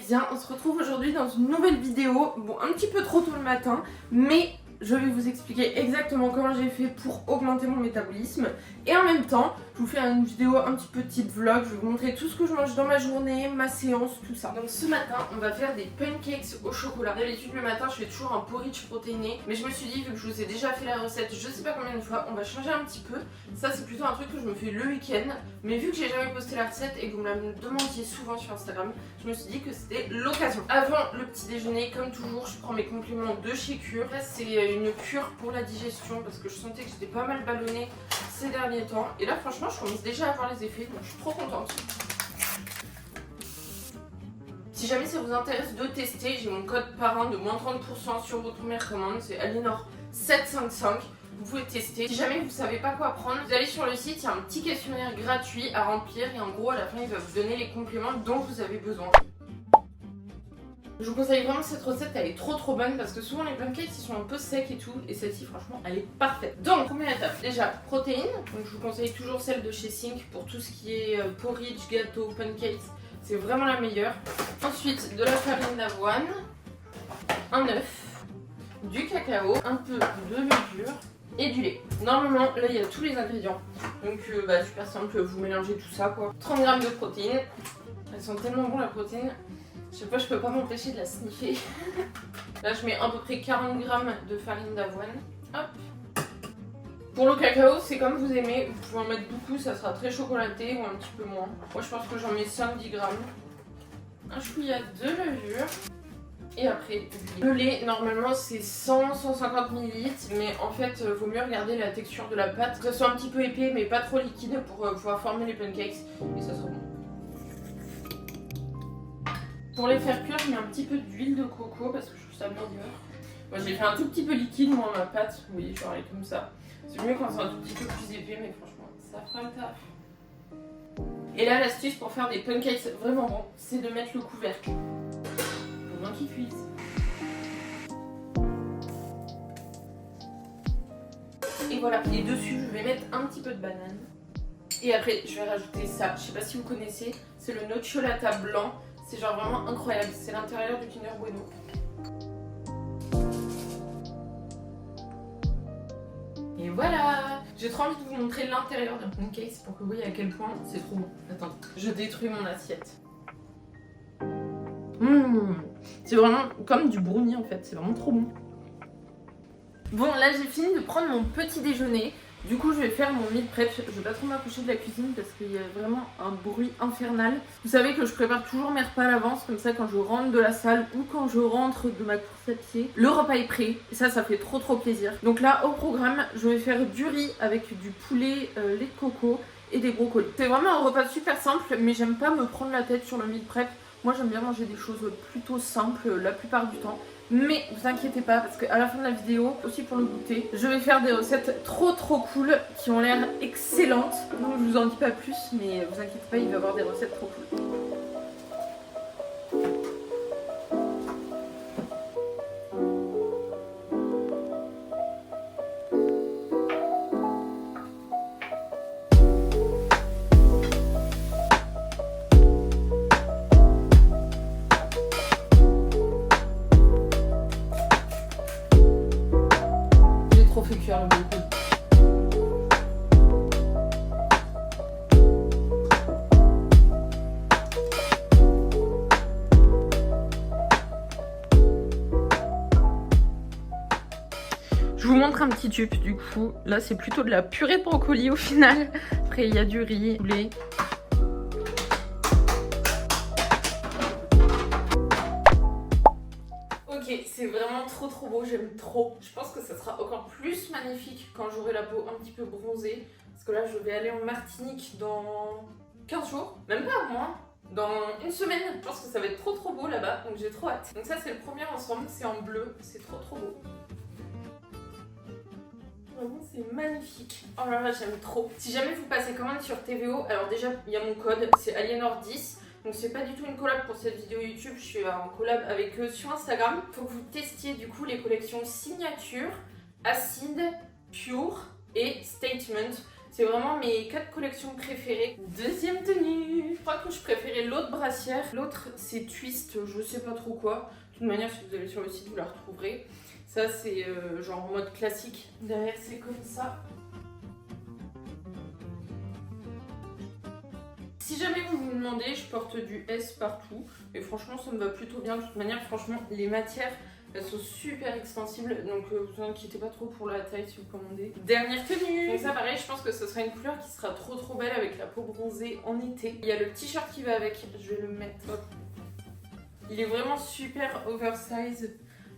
bien, on se retrouve aujourd'hui dans une nouvelle vidéo. Bon, un petit peu trop tôt le matin, mais je vais vous expliquer exactement comment j'ai fait pour augmenter mon métabolisme. Et en même temps, je vous fais une vidéo un petit peu type vlog. Je vais vous montrer tout ce que je mange dans ma journée, ma séance, tout ça. Donc ce matin, on va faire des pancakes au chocolat. D'habitude le matin, je fais toujours un porridge protéiné. Mais je me suis dit, vu que je vous ai déjà fait la recette, je sais pas combien de fois, on va changer un petit peu. Ça c'est plutôt un truc que je me fais le week-end. Mais vu que j'ai jamais posté la recette et que vous me la demandiez souvent sur Instagram, je me suis dit que c'était l'occasion. Avant le petit déjeuner, comme toujours, je prends mes compléments de chez Cure. Là c'est une cure pour la digestion parce que je sentais que j'étais pas mal ballonnée ces derniers temps. Et là franchement je commence déjà à voir les effets, donc je suis trop contente. Si jamais ça vous intéresse de tester, j'ai mon code parrain de moins 30% sur votre première commande, c'est Aliénor755. Vous pouvez tester. Si jamais vous savez pas quoi prendre, vous allez sur le site, il y a un petit questionnaire gratuit à remplir et en gros à la fin il va vous donner les compléments dont vous avez besoin. Je vous conseille vraiment cette recette, elle est trop bonne parce que souvent les pancakes ils sont un peu secs et tout, et celle-ci franchement elle est parfaite. Donc première étape, déjà protéines, donc je vous conseille toujours celle de chez Sync pour tout ce qui est porridge, gâteau, pancakes, c'est vraiment la meilleure. Ensuite de la farine d'avoine, un œuf, du cacao, un peu de levure et du lait. Normalement là il y a tous les ingrédients, donc super simple, vous mélangez tout ça quoi. 30 g de protéines, elles sont tellement bonnes la protéine. Chaque fois je peux pas m'empêcher de la sniffer. Là je mets à peu près 40 g de farine d'avoine. Hop. Pour le cacao c'est comme vous aimez, vous pouvez en mettre beaucoup, ça sera très chocolaté ou un petit peu moins. Moi je pense que j'en mets 5-10 g. Un chouïa de levure. Et après le lait, normalement c'est 100-150 ml, mais en fait vaut mieux regarder la texture de la pâte, que ce soit un petit peu épais mais pas trop liquide pour pouvoir former les pancakes et ça sera bon. Pour les faire cuire, je mets un petit peu d'huile de coco parce que je trouve ça meilleur. Moi j'ai fait un tout petit peu liquide moi ma pâte, vous voyez genre elle est comme ça. C'est mieux quand c'est un tout petit peu plus épais mais franchement ça fera le taf. Et là l'astuce pour faire des pancakes vraiment bons, c'est de mettre le couvercle. Pour bien qu'ils cuisent. Et voilà, et dessus je vais mettre un petit peu de banane. Et après je vais rajouter ça, je sais pas si vous connaissez, c'est le nocciolata blanc. C'est genre vraiment incroyable, c'est l'intérieur du Kinder Bueno. Et voilà. J'ai trop envie de vous montrer l'intérieur d'un pancake pour que vous voyez à quel point c'est trop bon. Attends, je détruis mon assiette. C'est vraiment comme du brownie en fait, c'est vraiment trop bon. Bon là j'ai fini de prendre mon petit déjeuner. Du coup je vais faire mon meal prep, je vais pas trop m'approcher de la cuisine parce qu'il y a vraiment un bruit infernal. Vous savez que je prépare toujours mes repas à l'avance, comme ça quand je rentre de la salle ou quand je rentre de ma course à pied, le repas est prêt et ça fait trop plaisir. Donc là au programme je vais faire du riz avec du poulet, lait de coco et des brocolis. C'est vraiment un repas super simple mais j'aime pas me prendre la tête sur le meal prep. Moi j'aime bien manger des choses plutôt simples la plupart du temps. Mais vous inquiétez pas parce qu'à la fin de la vidéo, aussi pour le goûter, je vais faire des recettes trop cool qui ont l'air excellentes. Donc je vous en dis pas plus mais vous inquiétez pas, il va y avoir des recettes trop cool. Fait cuire le brocoli. Je vous montre un petit tube du coup. Là c'est plutôt de la purée de brocoli au final. Après il y a du riz, du lait. C'est vraiment trop beau, j'aime trop. Je pense que ça sera encore plus magnifique quand j'aurai la peau un petit peu bronzée. Parce que là je vais aller en Martinique dans 15 jours, même pas moins, dans une semaine. Je pense que ça va être trop beau là-bas, donc j'ai trop hâte. Donc ça c'est le premier ensemble, c'est en bleu, c'est trop beau. Vraiment c'est magnifique. Oh là là j'aime trop. Si jamais vous passez commande sur TVO, alors déjà il y a mon code, c'est Aliénor10. Donc c'est pas du tout une collab pour cette vidéo YouTube, je suis en collab avec eux sur Instagram. Il faut que vous testiez du coup les collections Signature, Acide, Pure et Statement. C'est vraiment mes 4 collections préférées. Deuxième tenue. Je crois que je préférais l'autre brassière. L'autre, c'est Twist, je sais pas trop quoi. De toute manière, si vous allez sur le site, vous la retrouverez. Ça, c'est genre en mode classique. Derrière, c'est comme ça. Si jamais vous vous demandez, je porte du S partout. Et franchement, ça me va plutôt bien. De toute manière, franchement, les matières, elles sont super extensibles. Donc, vous inquiétez pas trop pour la taille si vous commandez. Dernière tenue. Donc ça, pareil, je pense que ce sera une couleur qui sera trop belle avec la peau bronzée en été. Il y a le t-shirt qui va avec. Je vais le mettre. Hop. Il est vraiment super oversize.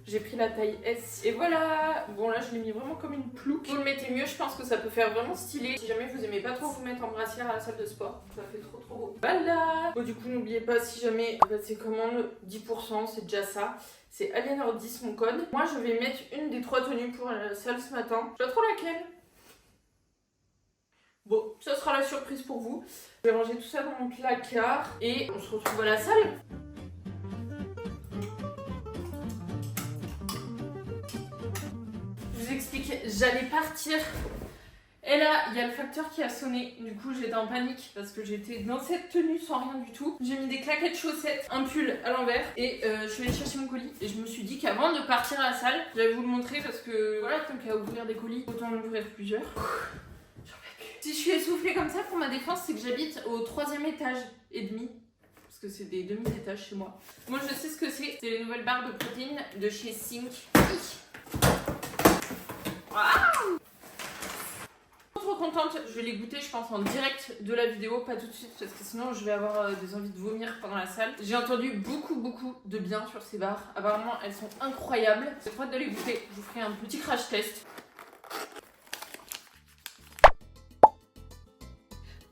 J'ai pris la taille S. Et voilà. Bon, là, je l'ai mis vraiment comme une plouque. Vous le mettez mieux, je pense que ça peut faire vraiment stylé. Si jamais vous aimez pas trop vous mettre en brassière à la salle de sport, ça fait trop beau. Voilà. Bon, du coup, n'oubliez pas, si jamais c'est commande 10%, c'est déjà ça. C'est Aliénor 10 mon code. Moi, je vais mettre une des 3 tenues pour aller à la salle ce matin. Je sais pas trop laquelle. Bon, ça sera la surprise pour vous. Je vais ranger tout ça dans mon placard et on se retrouve à la salle. Je vous explique, j'allais partir. Et là, il y a le facteur qui a sonné. Du coup, j'étais en panique parce que j'étais dans cette tenue sans rien du tout. J'ai mis des claquettes chaussettes, un pull à l'envers et je suis allée chercher mon colis. Et je me suis dit qu'avant de partir à la salle, j'allais vous le montrer parce que voilà, tant qu'à ouvrir des colis, autant en ouvrir plusieurs. Si je suis essoufflée comme ça, pour ma défense, c'est que j'habite au 3e étage et demi. Parce que c'est des demi-étages chez moi. Moi, je sais ce que c'est. C'est les nouvelles barres de protéines de chez Sync. Waouh! Trop contente, je vais les goûter je pense en direct de la vidéo, pas tout de suite parce que sinon je vais avoir des envies de vomir pendant la salle. J'ai entendu beaucoup de bien sur ces barres, apparemment elles sont incroyables. J'ai trop hâte de les goûter, je vous ferai un petit crash test.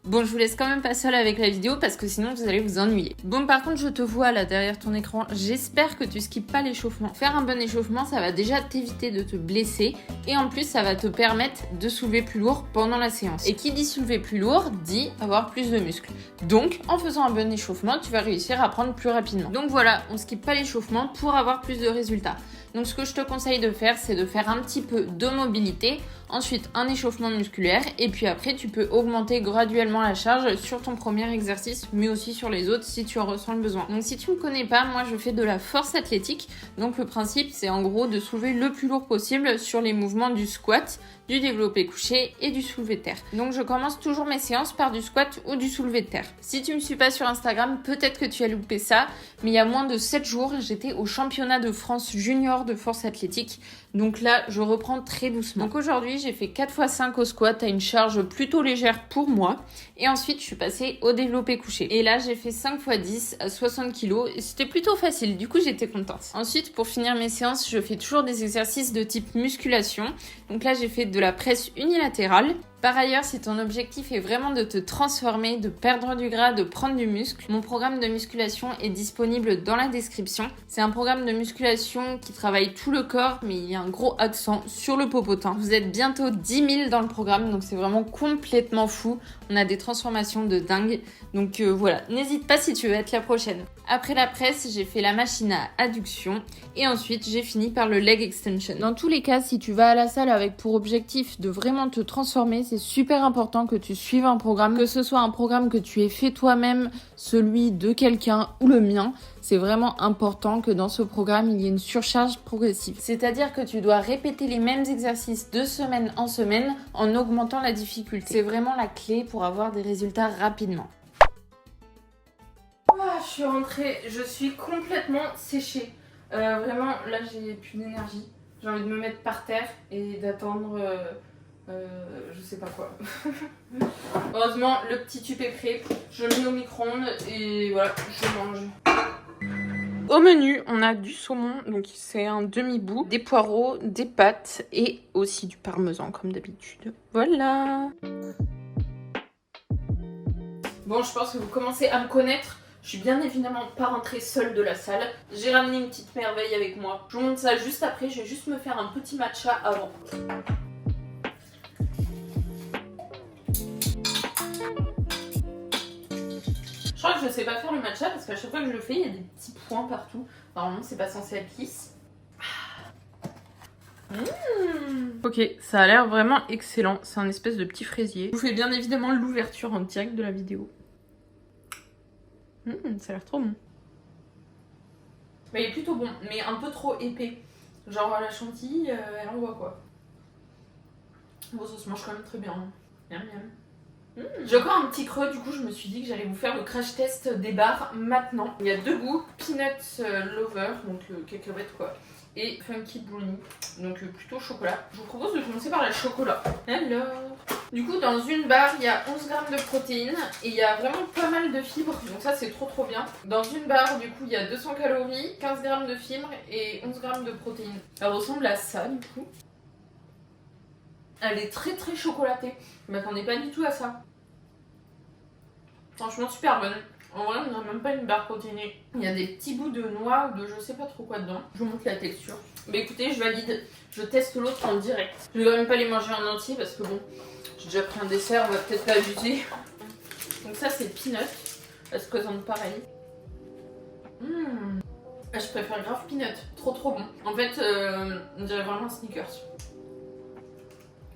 Bon, je vous laisse quand même pas seule avec la vidéo parce que sinon vous allez vous ennuyer. Bon, par contre, je te vois là derrière ton écran. J'espère que tu skippes pas l'échauffement. Faire un bon échauffement, ça va déjà t'éviter de te blesser et en plus, ça va te permettre de soulever plus lourd pendant la séance. Et qui dit soulever plus lourd, dit avoir plus de muscles. Donc, en faisant un bon échauffement, tu vas réussir à prendre plus rapidement. Donc voilà, on skippe pas l'échauffement pour avoir plus de résultats. Donc ce que je te conseille de faire, c'est de faire un petit peu de mobilité, ensuite un échauffement musculaire et puis après tu peux augmenter graduellement la charge sur ton premier exercice mais aussi sur les autres si tu en ressens le besoin. Donc si tu ne me connais pas, moi je fais de la force athlétique. Donc le principe c'est en gros de soulever le plus lourd possible sur les mouvements du squat, du développé couché et du soulevé de terre. Donc je commence toujours mes séances par du squat ou du soulevé de terre. Si tu me suis pas sur Instagram, peut-être que tu as loupé ça, mais il y a moins de 7 jours, j'étais au championnat de France junior de force athlétique. Donc là, je reprends très doucement. Donc aujourd'hui, j'ai fait 4x5 au squat à une charge plutôt légère pour moi. Et ensuite, je suis passée au développé couché. Et là, j'ai fait 5x10 à 60 kg. Et c'était plutôt facile. Du coup, j'étais contente. Ensuite, pour finir mes séances, je fais toujours des exercices de type musculation. Donc là, j'ai fait de la presse unilatérale. Par ailleurs, si ton objectif est vraiment de te transformer, de perdre du gras, de prendre du muscle, mon programme de musculation est disponible dans la description. C'est un programme de musculation qui travaille tout le corps, mais il y a un gros accent sur le popotin. Vous êtes bientôt 10 000 dans le programme, donc c'est vraiment complètement fou. On a des transformations de dingue. Donc voilà, n'hésite pas si tu veux être la prochaine. Après la presse, j'ai fait la machine à adduction et ensuite j'ai fini par le leg extension. Dans tous les cas, si tu vas à la salle avec pour objectif de vraiment te transformer, c'est super important que tu suives un programme, que ce soit un programme que tu aies fait toi-même, celui de quelqu'un ou le mien. C'est vraiment important que dans ce programme, il y ait une surcharge progressive. C'est-à-dire que tu dois répéter les mêmes exercices de semaine en semaine en augmentant la difficulté. C'est vraiment la clé pour avoir des résultats rapidement. Je suis rentrée, je suis complètement séchée. Vraiment, là, j'ai plus d'énergie. J'ai envie de me mettre par terre et d'attendre... je sais pas quoi. Heureusement, le petit tube est prêt. Je le mets au micro-ondes et voilà, je mange. Au menu, on a du saumon, donc c'est un demi-bout, des poireaux, des pâtes et aussi du parmesan comme d'habitude. Voilà. Bon, je pense que vous commencez à me connaître. Je suis bien évidemment pas rentrée seule de la salle. J'ai ramené une petite merveille avec moi. Je vous montre ça juste après. Je vais juste me faire un petit matcha avant. Je crois que je sais pas faire le matcha parce qu'à chaque fois que je le fais, il y a des petits points partout. Normalement, c'est pas censé être lisse. Ok, ça a l'air vraiment excellent. C'est un espèce de petit fraisier. Je vous fais bien évidemment l'ouverture en direct de la vidéo. Ça a l'air trop bon. Mais il est plutôt bon, mais un peu trop épais. Genre la chantilly, elle envoie quoi. Bon, ça se mange quand même très bien. Miam miam. J'ai encore un petit creux, du coup je me suis dit que j'allais vous faire le crash test des bars maintenant. Il y a deux goûts, Peanut Lover, donc cacahuète quoi, et Funky Brownie, donc plutôt chocolat. Je vous propose de commencer par la chocolat. Alors, du coup dans une barre il y a 11 grammes de protéines et il y a vraiment pas mal de fibres, donc ça c'est trop bien. Dans une barre du coup il y a 200 calories, 15 grammes de fibres et 11 grammes de protéines. Elle ressemble à ça du coup. Elle est très chocolatée, je m'attendais pas du tout à ça. Franchement super bonne. En vrai on dirait même pas une barre protéinée. Il y a des petits bouts de noix ou de je sais pas trop quoi dedans. Je vous montre la texture. Mais écoutez, je valide. Je teste l'autre en direct. Je vais quand même pas les manger en entier parce que bon, j'ai déjà pris un dessert, on va peut-être pas abuser. Donc ça c'est Peanut. Elle se présente pareil. Je préfère grave Peanut. Trop bon. En fait, on dirait vraiment un Snickers.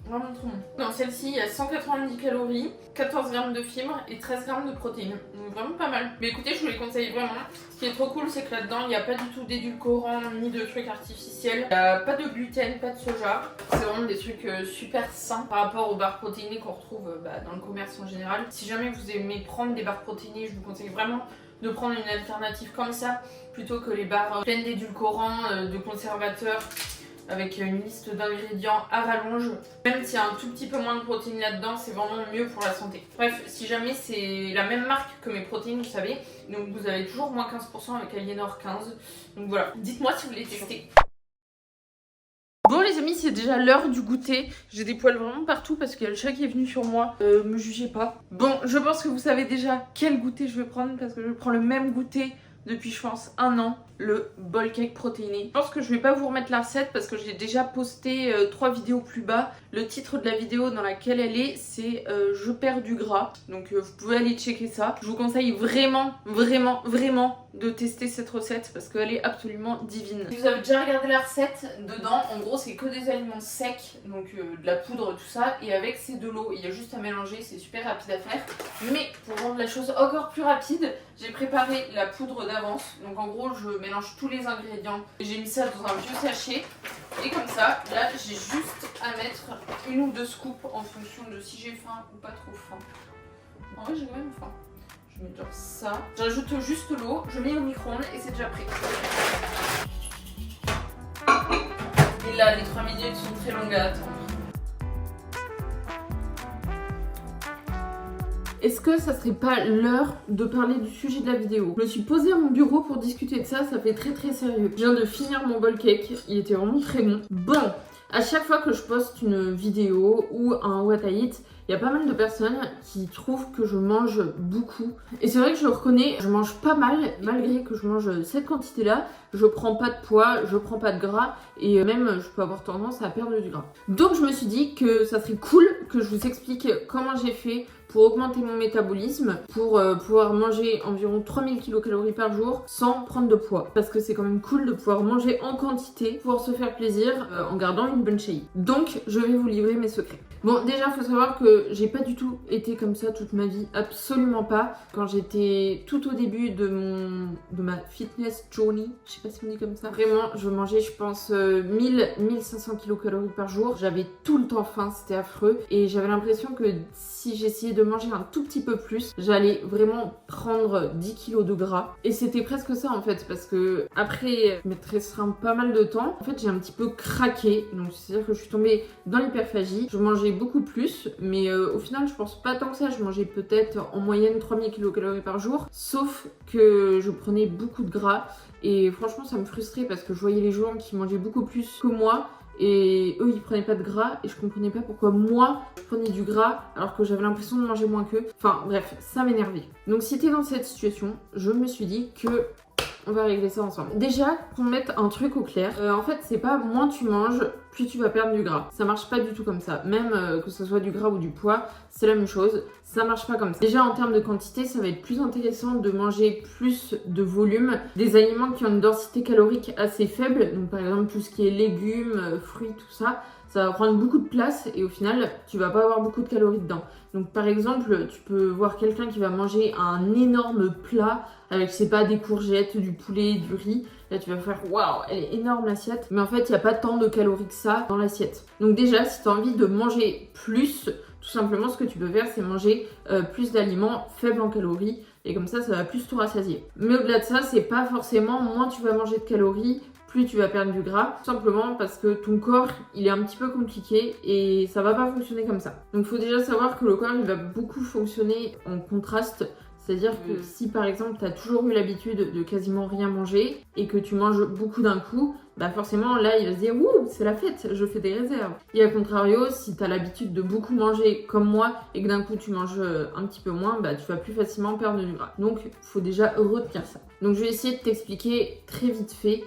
Vraiment trop bon. Dans celle-ci, il y a 190 calories, 14 grammes de fibres et 13 grammes de protéines. Donc vraiment pas mal. Mais écoutez, je vous les conseille vraiment. Ce qui est trop cool, c'est que là-dedans, il n'y a pas du tout d'édulcorants ni de trucs artificiels. Il n'y a pas de gluten, pas de soja. C'est vraiment des trucs super sains par rapport aux barres protéinées qu'on retrouve dans le commerce en général. Si jamais vous aimez prendre des barres protéinées, je vous conseille vraiment de prendre une alternative comme ça plutôt que les barres pleines d'édulcorants, de conservateurs, avec une liste d'ingrédients à rallonge. Même s'il y a un tout petit peu moins de protéines là-dedans, c'est vraiment mieux pour la santé. Bref, si jamais c'est la même marque que mes protéines, vous savez, donc vous avez toujours moins 15% avec Aliénor 15. Donc voilà, dites-moi si vous voulez tester. Bon les amis, c'est déjà l'heure du goûter. J'ai des poils vraiment partout parce qu'il y a le chat qui est venu sur moi. Me jugez pas. Bon, je pense que vous savez déjà quel goûter je vais prendre parce que je prends le même goûter depuis je pense 1 an, le bol cake protéiné. Je pense que je vais pas vous remettre la recette parce que j'ai déjà posté 3 vidéos plus bas. Le titre de la vidéo dans laquelle elle est, c'est je perds du gras. Donc vous pouvez aller checker ça. Je vous conseille vraiment de tester cette recette parce qu'elle est absolument divine. Si vous avez déjà regardé la recette, dedans en gros c'est que des aliments secs, donc de la poudre tout ça, et avec c'est de l'eau. Il y a juste à mélanger, c'est super rapide à faire. Mais pour rendre la chose encore plus rapide, j'ai préparé la poudre d'avance. Donc en gros je mélange tous les ingrédients. J'ai mis ça dans un vieux sachet. Et comme ça, là j'ai juste à mettre 1 ou 2 scoops en fonction de si j'ai faim ou pas trop faim. En vrai j'ai quand même faim. Je mets genre ça. J'ajoute juste l'eau, je mets au micro-ondes et c'est déjà prêt. Et là les 3 minutes sont très longues à attendre. Est-ce que ça serait pas l'heure de parler du sujet de la vidéo? Je me suis posée à mon bureau pour discuter de ça, ça fait très sérieux. Je viens de finir mon bol cake, il était vraiment très bon. Bon, à chaque fois que je poste une vidéo ou un what I eat, il y a pas mal de personnes qui trouvent que je mange beaucoup. Et c'est vrai que je le reconnais, je mange pas mal, malgré que je mange cette quantité-là. Je prends pas de poids, je prends pas de gras et même je peux avoir tendance à perdre du gras. Donc je me suis dit que ça serait cool que je vous explique comment j'ai fait pour augmenter mon métabolisme, pour pouvoir manger environ 3000 kcal par jour sans prendre de poids. Parce que c'est quand même cool de pouvoir manger en quantité, pouvoir se faire plaisir en gardant une bonne shape. Donc je vais vous livrer mes secrets. Bon, déjà il faut savoir que j'ai pas du tout été comme ça toute ma vie, absolument pas. Quand j'étais tout au début de ma fitness journey, je sais pas si on dit comme ça, vraiment je mangeais je pense 1000-1500 kcal par jour. J'avais tout le temps faim, c'était affreux et j'avais l'impression que si j'essayais de manger un tout petit peu plus, j'allais vraiment prendre 10 kilos de gras. Et c'était presque ça en fait, parce que après m'être restreint pas mal de temps, en fait j'ai un petit peu craqué. Donc c'est-à-dire que je suis tombée dans l'hyperphagie. Je mangeais beaucoup plus, mais au final je pense pas tant que ça. Je mangeais peut-être en moyenne 3000 kcal par jour, sauf que je prenais beaucoup de gras. Et franchement ça me frustrait parce que je voyais les gens qui mangeaient beaucoup plus que moi. Et eux ils prenaient pas de gras et je comprenais pas pourquoi moi je prenais du gras alors que j'avais l'impression de manger moins qu'eux. Enfin bref, ça m'énervait. Donc si t'es dans cette situation, je me suis dit que on va régler ça ensemble. Déjà, pour mettre un truc au clair, en fait c'est pas moins tu manges, plus tu vas perdre du gras. Ça marche pas du tout comme ça. Même que ce soit du gras ou du poids, c'est la même chose. Ça marche pas comme ça. Déjà en termes de quantité, ça va être plus intéressant de manger plus de volume, des aliments qui ont une densité calorique assez faible. Donc par exemple tout ce qui est légumes, fruits, tout ça. Ça va prendre beaucoup de place et au final, tu vas pas avoir beaucoup de calories dedans. Donc par exemple, tu peux voir quelqu'un qui va manger un énorme plat avec, je sais pas, des courgettes, du poulet, du riz. Là, tu vas faire waouh, elle est énorme l'assiette. Mais en fait, il n'y a pas tant de calories que ça dans l'assiette. Donc déjà, si tu as envie de manger plus, tout simplement, ce que tu peux faire, c'est manger plus d'aliments faibles en calories. Et comme ça va plus tout rassasier. Mais au-delà de ça, c'est pas forcément moins tu vas manger de calories, plus tu vas perdre du gras, tout simplement parce que ton corps, il est un petit peu compliqué et ça va pas fonctionner comme ça. Donc il faut déjà savoir que le corps, il va beaucoup fonctionner en contraste. C'est-à-dire que si par exemple tu as toujours eu l'habitude de quasiment rien manger et que tu manges beaucoup d'un coup, bah forcément là il va se dire ouh c'est la fête, je fais des réserves. Et à contrario, si tu as l'habitude de beaucoup manger comme moi et que d'un coup tu manges un petit peu moins, bah tu vas plus facilement perdre du gras. Donc il faut déjà retenir ça. Donc je vais essayer de t'expliquer très vite fait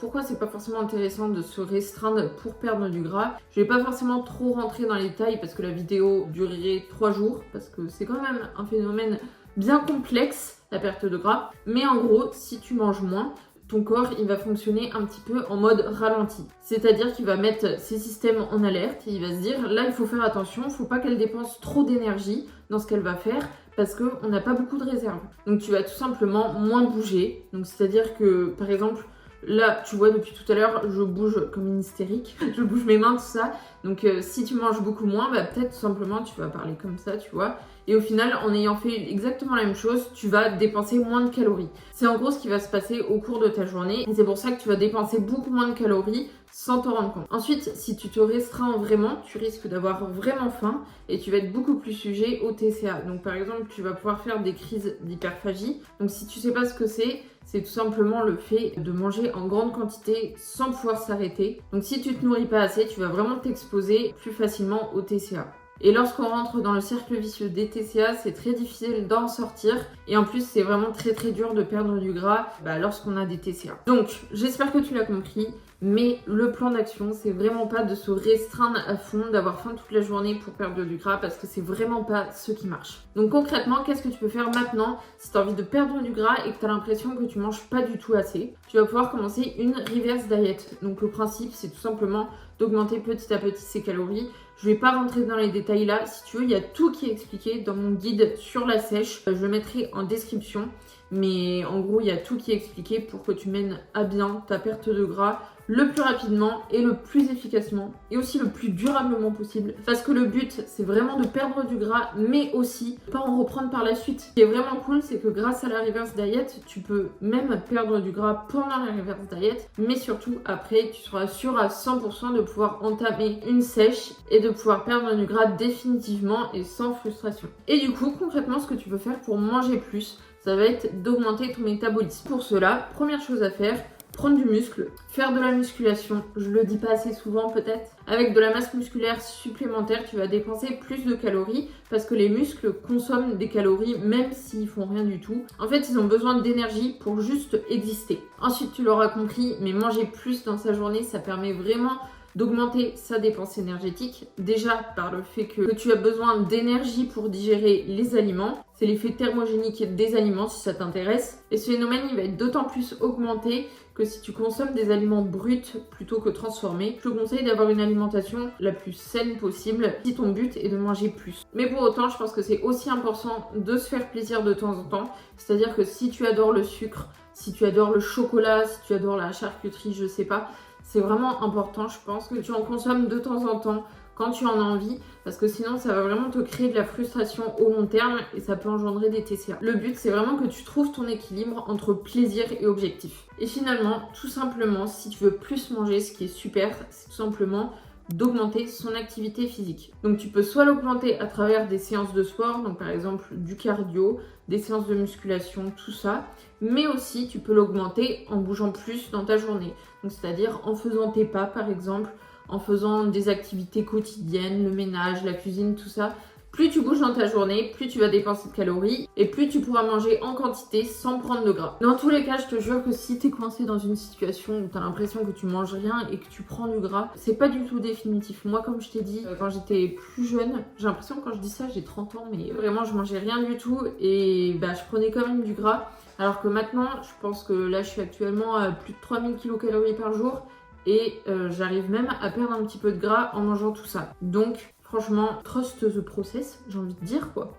pourquoi c'est pas forcément intéressant de se restreindre pour perdre du gras. Je vais pas forcément trop rentrer dans les détails parce que la vidéo durerait 3 jours parce que c'est quand même un phénomène bien complexe, la perte de gras. Mais en gros, si tu manges moins, ton corps il va fonctionner un petit peu en mode ralenti. C'est-à-dire qu'il va mettre ses systèmes en alerte et il va se dire là il faut faire attention, il faut pas qu'elle dépense trop d'énergie dans ce qu'elle va faire parce qu'on n'a pas beaucoup de réserves. Donc tu vas tout simplement moins bouger. Donc c'est-à-dire que par exemple là, tu vois, depuis tout à l'heure, je bouge comme une hystérique. Je bouge mes mains, tout ça. Donc, si tu manges beaucoup moins, bah, peut-être tout simplement, tu vas parler comme ça, tu vois. Et au final, en ayant fait exactement la même chose, tu vas dépenser moins de calories. C'est en gros ce qui va se passer au cours de ta journée. Et c'est pour ça que tu vas dépenser beaucoup moins de calories sans t'en rendre compte. Ensuite, si tu te restreins vraiment, tu risques d'avoir vraiment faim et tu vas être beaucoup plus sujet au TCA. Donc, par exemple, tu vas pouvoir faire des crises d'hyperphagie. Donc, si tu sais pas ce que c'est tout simplement le fait de manger en grande quantité sans pouvoir s'arrêter. Donc si tu te nourris pas assez, tu vas vraiment t'exposer plus facilement au TCA. Et lorsqu'on rentre dans le cercle vicieux des TCA, c'est très difficile d'en sortir. Et en plus, c'est vraiment très dur de perdre du gras lorsqu'on a des TCA. Donc, j'espère que tu l'as compris. Mais le plan d'action, c'est vraiment pas de se restreindre à fond, d'avoir faim toute la journée pour perdre du gras parce que c'est vraiment pas ce qui marche. Donc concrètement, qu'est-ce que tu peux faire maintenant si tu as envie de perdre du gras et que tu as l'impression que tu manges pas du tout assez? Tu vas pouvoir commencer une reverse diet. Donc le principe, c'est tout simplement d'augmenter petit à petit ses calories. Je vais pas rentrer dans les détails là. Si tu veux, il y a tout qui est expliqué dans mon guide sur la sèche. Je le mettrai en description. Mais en gros, il y a tout qui est expliqué pour que tu mènes à bien ta perte de gras le plus rapidement et le plus efficacement et aussi le plus durablement possible. Parce que le but, c'est vraiment de perdre du gras, mais aussi pas en reprendre par la suite. Ce qui est vraiment cool, c'est que grâce à la reverse diet, tu peux même perdre du gras pendant la reverse diet, mais surtout après, tu seras sûr à 100% de pouvoir entamer une sèche et de pouvoir perdre du gras définitivement et sans frustration. Et du coup, concrètement, ce que tu peux faire pour manger plus, ça va être d'augmenter ton métabolisme. Pour cela, première chose à faire, prendre du muscle, faire de la musculation, je le dis pas assez souvent peut-être. Avec de la masse musculaire supplémentaire, tu vas dépenser plus de calories parce que les muscles consomment des calories même s'ils font rien du tout. En fait, ils ont besoin d'énergie pour juste exister. Ensuite, tu l'auras compris, mais manger plus dans sa journée, ça permet vraiment d'augmenter sa dépense énergétique. Déjà par le fait que tu as besoin d'énergie pour digérer les aliments. C'est l'effet thermogénique des aliments si ça t'intéresse. Et ce phénomène, il va être d'autant plus augmenté que si tu consommes des aliments bruts plutôt que transformés. Je te conseille d'avoir une alimentation la plus saine possible si ton but est de manger plus. Mais pour autant, je pense que c'est aussi important de se faire plaisir de temps en temps. C'est-à-dire que si tu adores le sucre, si tu adores le chocolat, si tu adores la charcuterie, je sais pas, c'est vraiment important, je pense, que tu en consommes de temps en temps quand tu en as envie, parce que sinon ça va vraiment te créer de la frustration au long terme et ça peut engendrer des TCA. Le but, c'est vraiment que tu trouves ton équilibre entre plaisir et objectif. Et finalement, tout simplement, si tu veux plus manger, ce qui est super, c'est tout simplement d'augmenter son activité physique. Donc tu peux soit l'augmenter à travers des séances de sport, donc par exemple du cardio, des séances de musculation, tout ça, mais aussi tu peux l'augmenter en bougeant plus dans ta journée. Donc c'est-à-dire en faisant tes pas par exemple, en faisant des activités quotidiennes, le ménage, la cuisine, tout ça. Plus tu bouges dans ta journée, plus tu vas dépenser de calories et plus tu pourras manger en quantité sans prendre de gras. Dans tous les cas, je te jure que si t'es coincé dans une situation où t'as l'impression que tu manges rien et que tu prends du gras, c'est pas du tout définitif. Moi, comme je t'ai dit, quand j'étais plus jeune, j'ai l'impression que quand je dis ça, j'ai 30 ans, mais vraiment, je mangeais rien du tout et bah, je prenais quand même du gras. Alors que maintenant, je pense que là, je suis actuellement à plus de 3000 kcal par jour et j'arrive même à perdre un petit peu de gras en mangeant tout ça. Donc, franchement, trust the process, j'ai envie de dire quoi.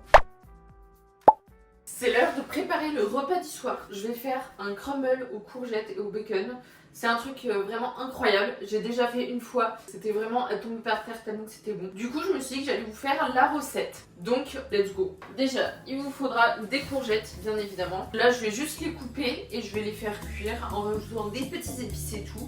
C'est l'heure de préparer le repas du soir. Je vais faire un crumble aux courgettes et au bacon. C'est un truc vraiment incroyable. J'ai déjà fait une fois. C'était vraiment à tomber par terre tellement que c'était bon. Du coup, je me suis dit que j'allais vous faire la recette. Donc, let's go. Déjà, il vous faudra des courgettes, bien évidemment. Là, je vais juste les couper et je vais les faire cuire en rajoutant des petits épices et tout.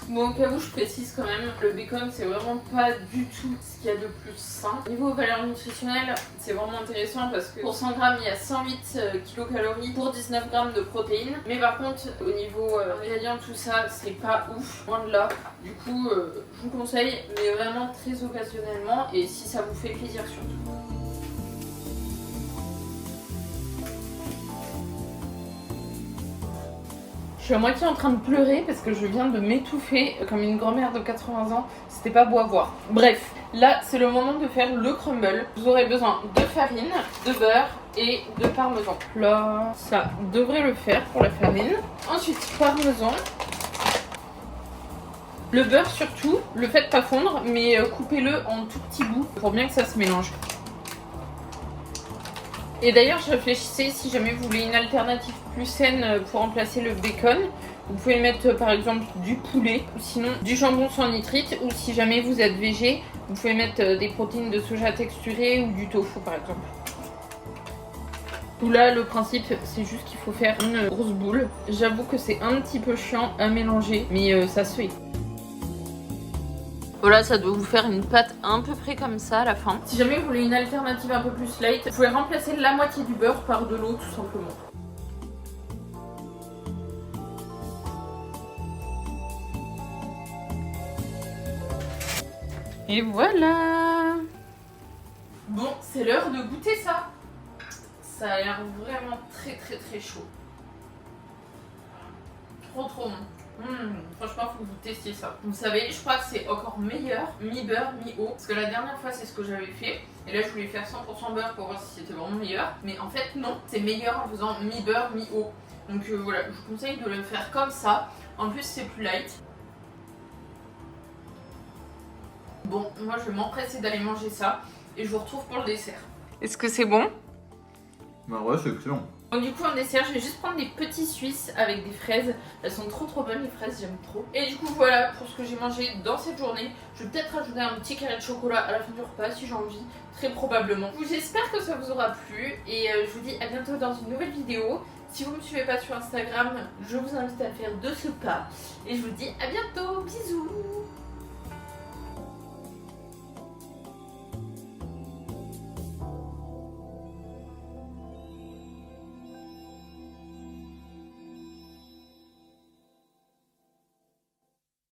Bon, au cas où je précise quand même, le bacon c'est vraiment pas du tout ce qu'il y a de plus sain. Niveau valeur nutritionnelle, c'est vraiment intéressant parce que pour 100 grammes il y a 108 kilocalories pour 19 grammes de protéines. Mais par contre, au niveau ingrédients, tout ça, c'est pas ouf, loin de là. Du coup, je vous conseille, mais vraiment très occasionnellement et si ça vous fait plaisir surtout. Je suis à moitié en train de pleurer parce que je viens de m'étouffer comme une grand-mère de 80 ans. C'était pas beau à voir. Bref, là c'est le moment de faire le crumble. Vous aurez besoin de farine, de beurre et de parmesan. Là, ça devrait le faire pour la farine. Ensuite, parmesan. Le beurre surtout, le faites pas fondre, mais coupez-le en tout petits bouts pour bien que ça se mélange. Et d'ailleurs, je réfléchissais si jamais vous voulez une alternative plus saine pour remplacer le bacon. Vous pouvez mettre par exemple du poulet ou sinon du jambon sans nitrite. Ou si jamais vous êtes végé, vous pouvez mettre des protéines de soja texturées ou du tofu par exemple. Tout là, le principe, c'est juste qu'il faut faire une grosse boule. J'avoue que c'est un petit peu chiant à mélanger, mais ça se fait. Voilà, ça doit vous faire une pâte à peu près comme ça à la fin. Si jamais vous voulez une alternative un peu plus light, vous pouvez remplacer la moitié du beurre par de l'eau tout simplement. Et voilà. Bon, c'est l'heure de goûter ça. Ça a l'air vraiment très chaud. Trop bon. Franchement, faut que vous testiez ça. Vous savez, je crois que c'est encore meilleur, mi-beurre, mi-eau. Parce que la dernière fois, c'est ce que j'avais fait. Et là, je voulais faire 100% beurre pour voir si c'était vraiment meilleur. Mais en fait, non, c'est meilleur en faisant mi-beurre, mi-eau. Donc voilà, je vous conseille de le faire comme ça. En plus, c'est plus light. Bon, moi, je vais m'empresser d'aller manger ça. Et je vous retrouve pour le dessert. Est-ce que c'est bon? Bah ouais, c'est excellent. Donc du coup en dessert je vais juste prendre des petits suisses avec des fraises. Elles sont trop bonnes les fraises, j'aime trop. Et du coup voilà pour ce que j'ai mangé dans cette journée. Je vais peut-être rajouter un petit carré de chocolat à la fin du repas si j'ai envie, très probablement. J'espère que ça vous aura plu et je vous dis à bientôt dans une nouvelle vidéo. Si vous ne me suivez pas sur Instagram, je vous invite à le faire de ce pas. Et je vous dis à bientôt, bisous.